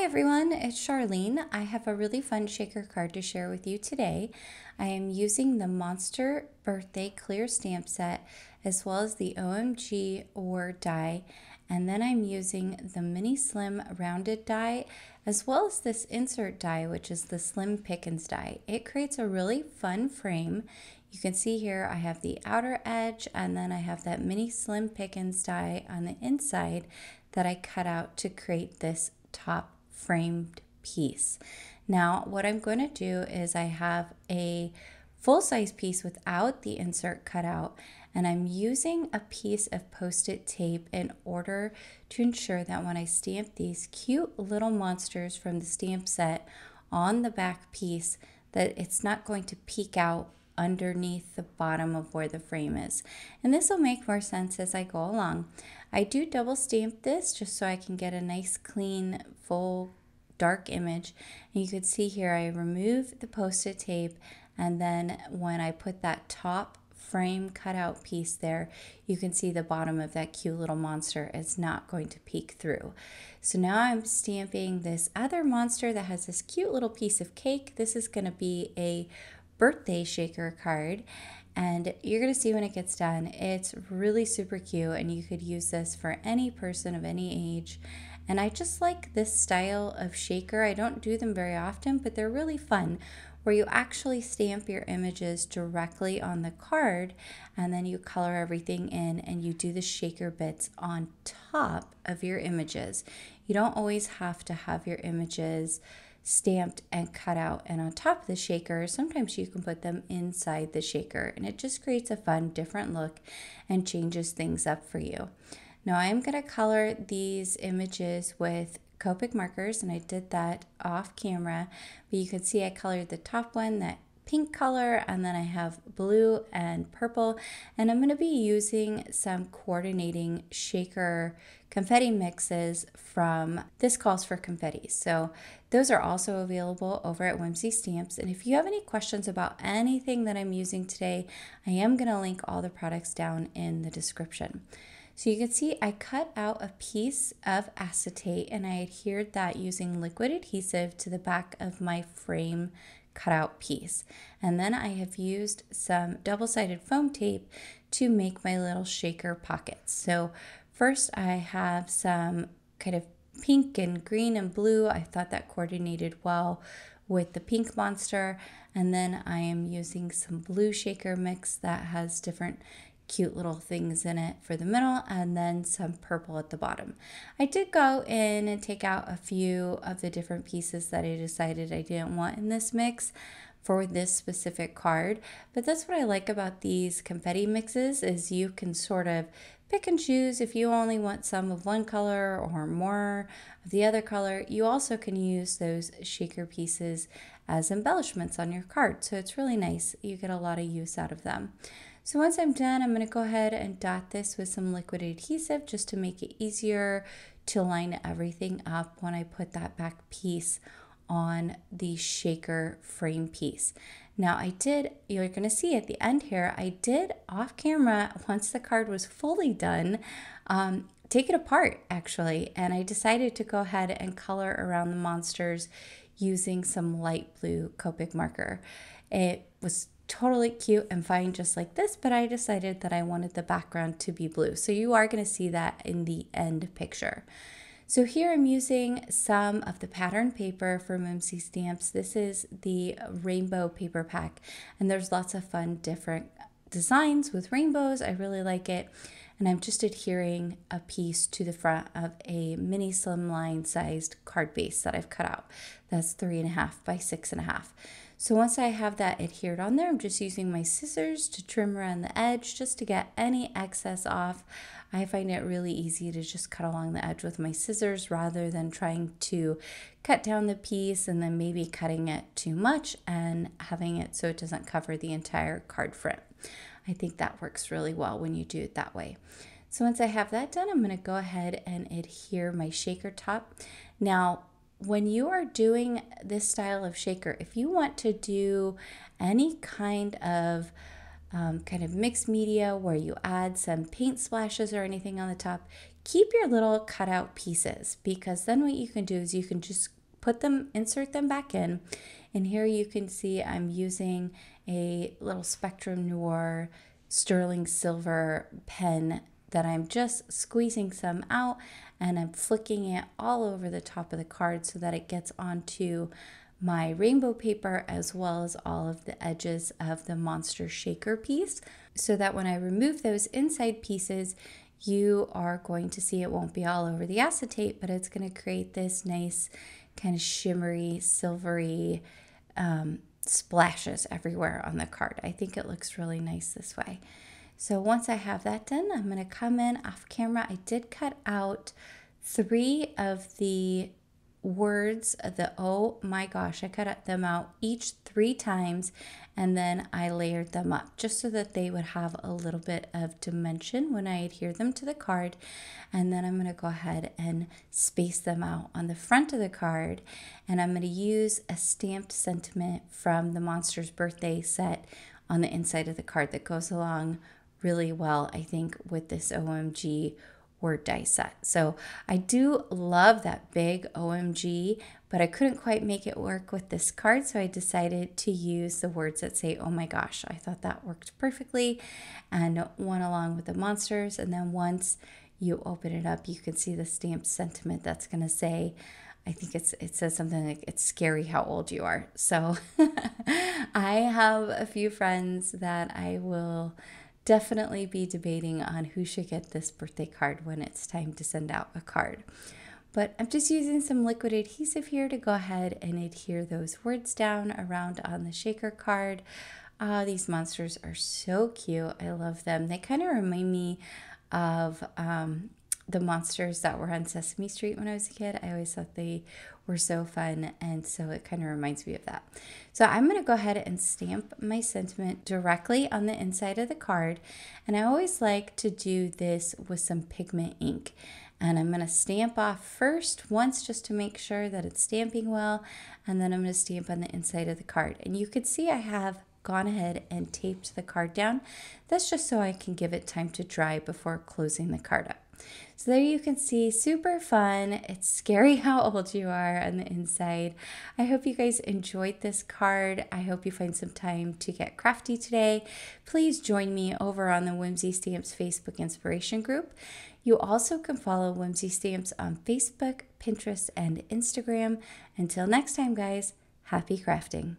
everyone, it's Charlene. I have a really fun shaker card to share with you today. I am using the Monster Birthday Clear Stamp Set as well as the OMG War die, and then I'm using the Mini Slim Rounded die as well as this insert die, which is the Slim Pickens die. It creates a really fun frame. You can see here I have the outer edge and then I have that Mini Slim Pickens die on the inside that I cut out to create this top framed piece. Now what I'm going to do is I have a full-size piece without the insert cut out, and I'm using a piece of post-it tape in order to ensure that when I stamp these cute little monsters from the stamp set on the back piece that it's not going to peek out underneath the bottom of where the frame is. And this will make more sense as I go along. I do double stamp this just so I can get a nice clean full dark image, and you can see here I remove the post-it tape, and then when I put that top frame cutout piece there, you can see the bottom of that cute little monster is not going to peek through. So now I'm stamping this other monster that has this cute little piece of cake. This is going to be a birthday shaker card, and you're going to see when it gets done it's really super cute, and you could use this for any person of any age. And I just like this style of shaker. I don't do them very often, but they're really fun, where you actually stamp your images directly on the card and then you color everything in and you do the shaker bits on top of your images. You don't always have to have your images stamped and cut out and on top of the shaker. Sometimes you can put them inside the shaker, and it just creates a fun different look and changes things up for you. Now I'm going to color these images with Copic markers, and I did that off camera, but you can see I colored the top one that pink color, and then I have blue and purple, and I'm going to be using some coordinating shaker confetti mixes from This Calls for Confetti. So those are also available over at Whimsy Stamps, and if you have any questions about anything that I'm using today, I am going to link all the products down in the description. So you can see I cut out a piece of acetate and I adhered that using liquid adhesive to the back of my frame cutout piece. And then I have used some double-sided foam tape to make my little shaker pockets. So first I have some kind of pink and green and blue. I thought that coordinated well with the pink monster. And then I am using some blue shaker mix that has different cute little things in it for the middle, and then some purple at the bottom. I did go in and take out a few of the different pieces that I decided I didn't want in this mix for this specific card, but that's what I like about these confetti mixes is you can sort of pick and choose. If you only want some of one color or more of the other color, you also can use those shaker pieces as embellishments on your card, so it's really nice. You get a lot of use out of them. So once I'm done, I'm going to go ahead and dot this with some liquid adhesive just to make it easier to line everything up when I put that back piece on the shaker frame piece. Now you're going to see at the end here, I did off camera, once the card was fully done, take it apart actually, and I decided to go ahead and color around the monsters using some light blue Copic marker. It was totally cute and fine just like this, but I decided that I wanted the background to be blue. So you are going to see that in the end picture. So here I'm using some of the pattern paper from Whimsy Stamps. This is the rainbow paper pack, and there's lots of fun different designs with rainbows. I really like it. And I'm just adhering a piece to the front of a mini slimline sized card base that I've cut out. That's 3.5 by 6.5. So once I have that adhered on there, I'm just using my scissors to trim around the edge just to get any excess off. I find it really easy to just cut along the edge with my scissors rather than trying to cut down the piece and then maybe cutting it too much and having it so it doesn't cover the entire card front. I think that works really well when you do it that way. So once I have that done, I'm going to go ahead and adhere my shaker top. Now, when you are doing this style of shaker, if you want to do any kind of mixed media where you add some paint splashes or anything on the top, keep your little cutout pieces, because then what you can do is you can just insert them back in. And here you can see I'm using a little Spectrum Noir sterling silver pen that I'm just squeezing some out, and I'm flicking it all over the top of the card so that it gets onto my rainbow paper as well as all of the edges of the monster shaker piece, so that when I remove those inside pieces, you are going to see it won't be all over the acetate, but it's going to create this nice kind of shimmery, silvery splashes everywhere on the card. I think it looks really nice this way. So once I have that done, I'm going to come in off camera. I did cut out 3 of the words, the oh my gosh, I cut them out each 3 times, and then I layered them up just so that they would have a little bit of dimension when I adhere them to the card. And then I'm going to go ahead and space them out on the front of the card, and I'm going to use a stamped sentiment from the Monster's Birthday set on the inside of the card that goes along really well, I think, with this OMG word die set. So I do love that big OMG, but I couldn't quite make it work with this card, so I decided to use the words that say oh my gosh. I thought that worked perfectly and went along with the monsters. And then once you open it up, you can see the stamped sentiment that's going to say, I think it says something like, it's scary how old you are. So I have a few friends that I will definitely be debating on who should get this birthday card when it's time to send out a card. But I'm just using some liquid adhesive here to go ahead and adhere those words down around on the shaker card. These monsters are so cute. I love them. They kind of remind me of the monsters that were on Sesame Street when I was a kid. I always thought they were so fun, and so it kind of reminds me of that. So I'm going to go ahead and stamp my sentiment directly on the inside of the card, and I always like to do this with some pigment ink. And I'm going to stamp off first once just to make sure that it's stamping well, and then I'm going to stamp on the inside of the card. And you could see I have gone ahead and taped the card down. That's just so I can give it time to dry before closing the card up. So there you can see, super fun. It's scary how old you are on the inside. I hope you guys enjoyed this card. I hope you find some time to get crafty today. Please join me over on the Whimsy Stamps Facebook Inspiration Group. You also can follow Whimsy Stamps on Facebook, Pinterest, and Instagram. Until next time, guys, happy crafting.